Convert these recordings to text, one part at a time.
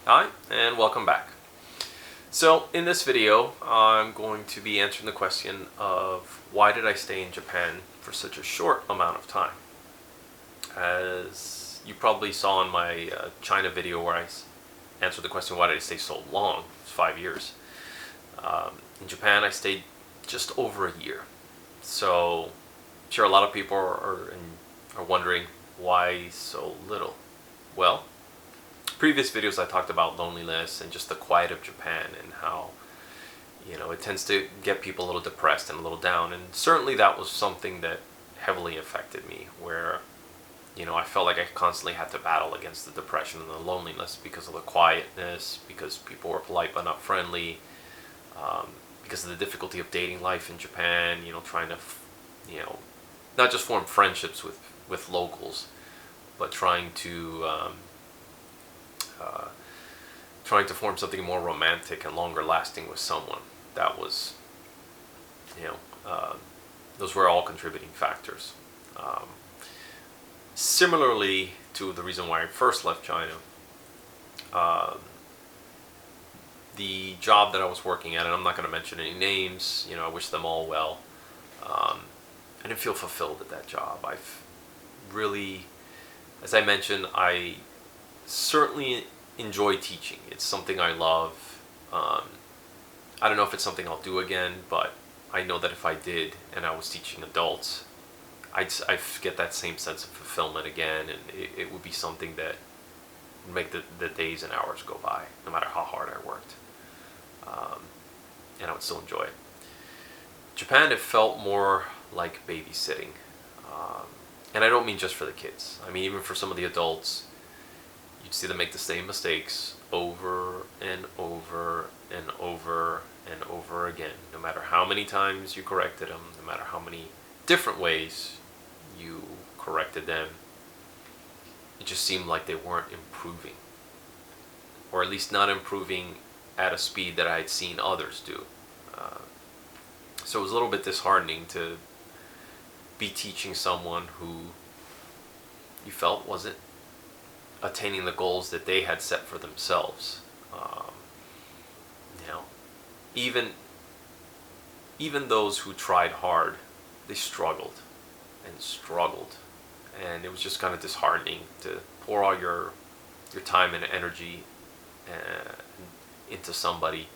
Hi, and welcome back. So in this video, I'm going to be answering the question of why did I stay in Japan for such a short amount of time? As you probably saw in my China video where I answered the question, why did I stay so long? It's 5 years. In Japan, I stayed just over a year. So I'm sure a lot of people are wondering why so little. Well, previous videos I talked about loneliness and just the quiet of Japan and how it tends to get people a little depressed and a little down, and certainly that was something that heavily affected me, where I felt like I constantly had to battle against the depression and the loneliness because of the quietness, because people were polite but not friendly, because of the difficulty of dating life in Japan, trying to not just form friendships with locals, but trying to form something more romantic and longer lasting with someone. That was, those were all contributing factors. Similarly to the reason why I first left China, the job that I was working at, and I'm not going to mention any names, I wish them all well. I didn't feel fulfilled at that job. I've really, as I mentioned, I certainly enjoy teaching. It's something I love. I don't know if it's something I'll do again, but I know that if I did and I was teaching adults, I'd get that same sense of fulfillment again, and it would be something that would make the days and hours go by, no matter how hard I worked. And I would still enjoy it. Japan, it felt more like babysitting. And I don't mean just for the kids. I mean, even for some of the adults, you'd see them make the same mistakes over and over and over and over again. No matter how many times you corrected them, no matter how many different ways you corrected them, it just seemed like they weren't improving. Or at least not improving at a speed that I had seen others do. So it was a little bit disheartening to be teaching someone who you felt wasn't attaining the goals that they had set for themselves. Even those who tried hard, they struggled and struggled, and it was just kind of disheartening to pour all your time and energy into somebody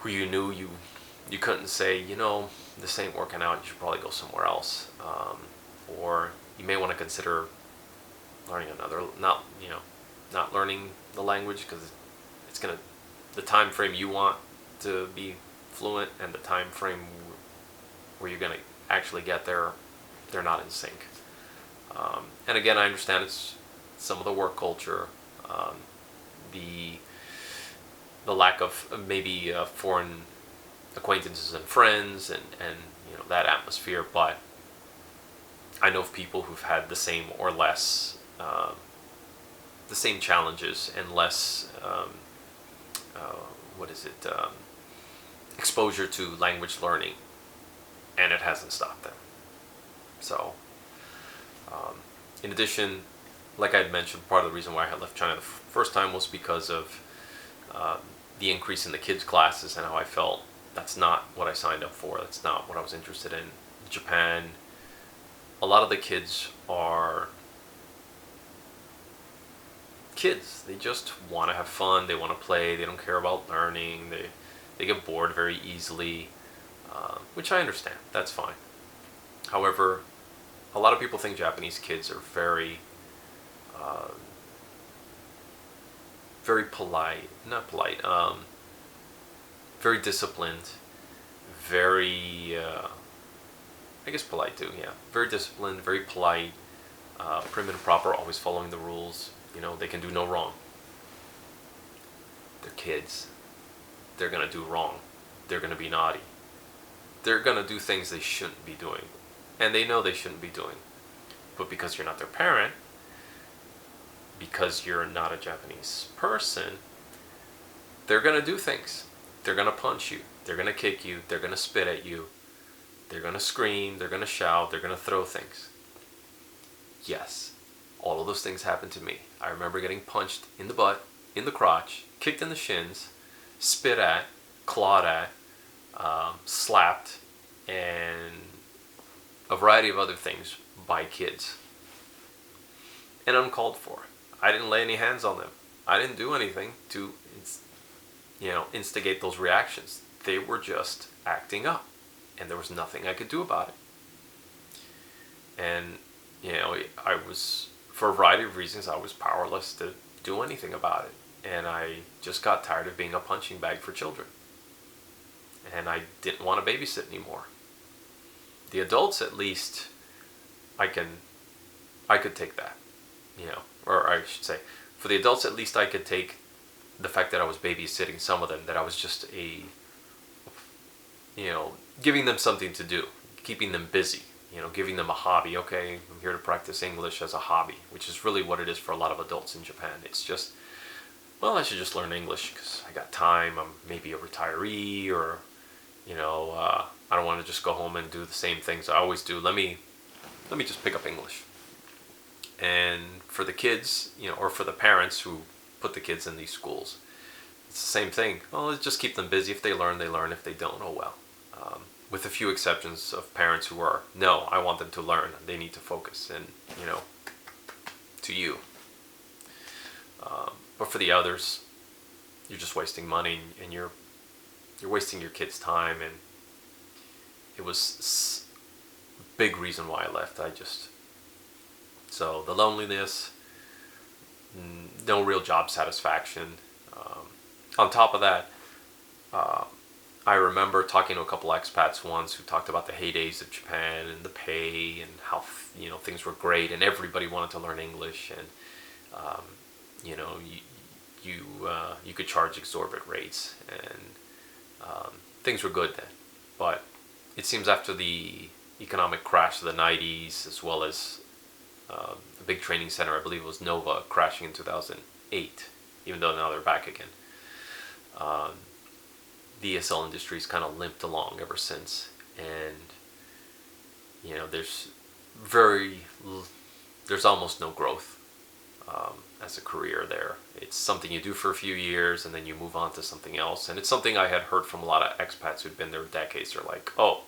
who you knew you couldn't say, this ain't working out, you should probably go somewhere else, or you may want to consider learning not learning the language, because the time frame you want to be fluent and the time frame where you're going to actually get there, they're not in sync. And again, I understand it's some of the work culture, the lack of maybe foreign acquaintances and friends, and that atmosphere, but I know of people who've had the same or less the same challenges and less exposure to language learning, and it hasn't stopped them. So in addition, like I had mentioned, part of the reason why I had left China the first time was because of the increase in the kids' classes and how I felt that's not what I signed up for. That's not what I was interested in. Japan, a lot of the kids are kids. They just want to have fun. They want to play. They don't care about learning. They get bored very easily, which I understand. That's fine. However, a lot of people think Japanese kids are very polite, not polite, very disciplined, very, I guess polite too, yeah. Very disciplined, very polite, prim and proper, always following the rules. They can do no wrong. They're kids. They're going to do wrong. They're going to be naughty. They're going to do things they shouldn't be doing. And they know they shouldn't be doing. But because you're not their parent, because you're not a Japanese person, they're going to do things. They're going to punch you. They're going to kick you. They're going to spit at you. They're going to scream. They're going to shout. They're going to throw things. Yes, all of those things happened to me. I remember getting punched in the butt in the crotch, kicked in the shins, spit at, clawed at, slapped, and a variety of other things by kids. And uncalled for. I didn't lay any hands on them. I didn't do anything to, instigate those reactions. They were just acting up, and there was nothing I could do about it. And I was, for a variety of reasons, I was powerless to do anything about it. And I just got tired of being a punching bag for children. And I didn't want to babysit anymore. The adults, at least, I could take that, or I should say, for the adults, at least I could take the fact that I was babysitting some of them, that I was just giving them something to do, keeping them busy, giving them a hobby. Okay, I'm here to practice English as a hobby, which is really what it is for a lot of adults in Japan. It's just, well, I should just learn English because I got time. I'm maybe a retiree, or, I don't want to just go home and do the same things I always do. Let me just pick up English. And for the kids, or for the parents who put the kids in these schools, it's the same thing. Well, let's just keep them busy. If they learn, they learn. If they don't, oh well. With a few exceptions of parents who are, no, I want them to learn. They need to focus, and, to you. But for the others, you're just wasting money, and you're wasting your kids' time, and it was a big reason why I left. So the loneliness, no real job satisfaction. On top of that, I remember talking to a couple expats once who talked about the heydays of Japan and the pay and how things were great and everybody wanted to learn English, and you could charge exorbitant rates, and things were good then. But it seems after the economic crash of the 90s, as well as a big training center, I believe it was Nova, crashing in 2008, even though now they're back again. The ESL industry's kind of limped along ever since, and there's almost no growth as a career there. It's something you do for a few years and then you move on to something else. And it's something I had heard from a lot of expats who'd been there decades. They're like, oh,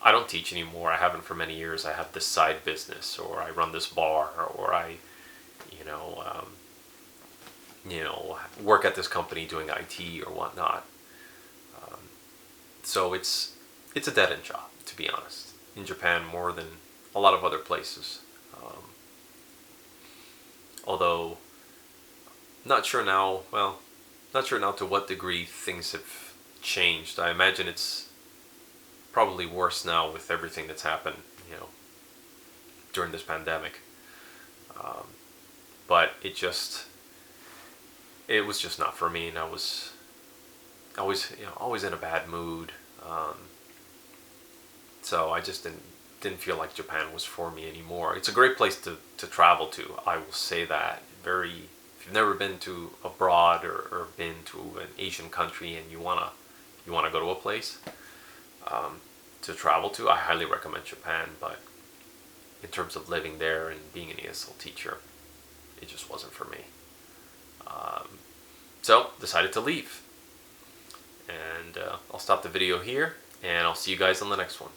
I don't teach anymore. I haven't for many years. I have this side business, or I run this bar, or I work at this company doing IT or whatnot. So it's a dead-end job, to be honest, in Japan more than a lot of other places. Although, not sure now to what degree things have changed. I imagine it's probably worse now with everything that's happened, during this pandemic. But it was just not for me, and I was always in a bad mood. So I just didn't feel like Japan was for me anymore. It's a great place to travel to, I will say that. If you've never been to abroad, or been to an Asian country, and you wanna go to a place to travel to, I highly recommend Japan. But in terms of living there and being an ESL teacher, it just wasn't for me. So decided to leave. And I'll stop the video here, and I'll see you guys on the next one.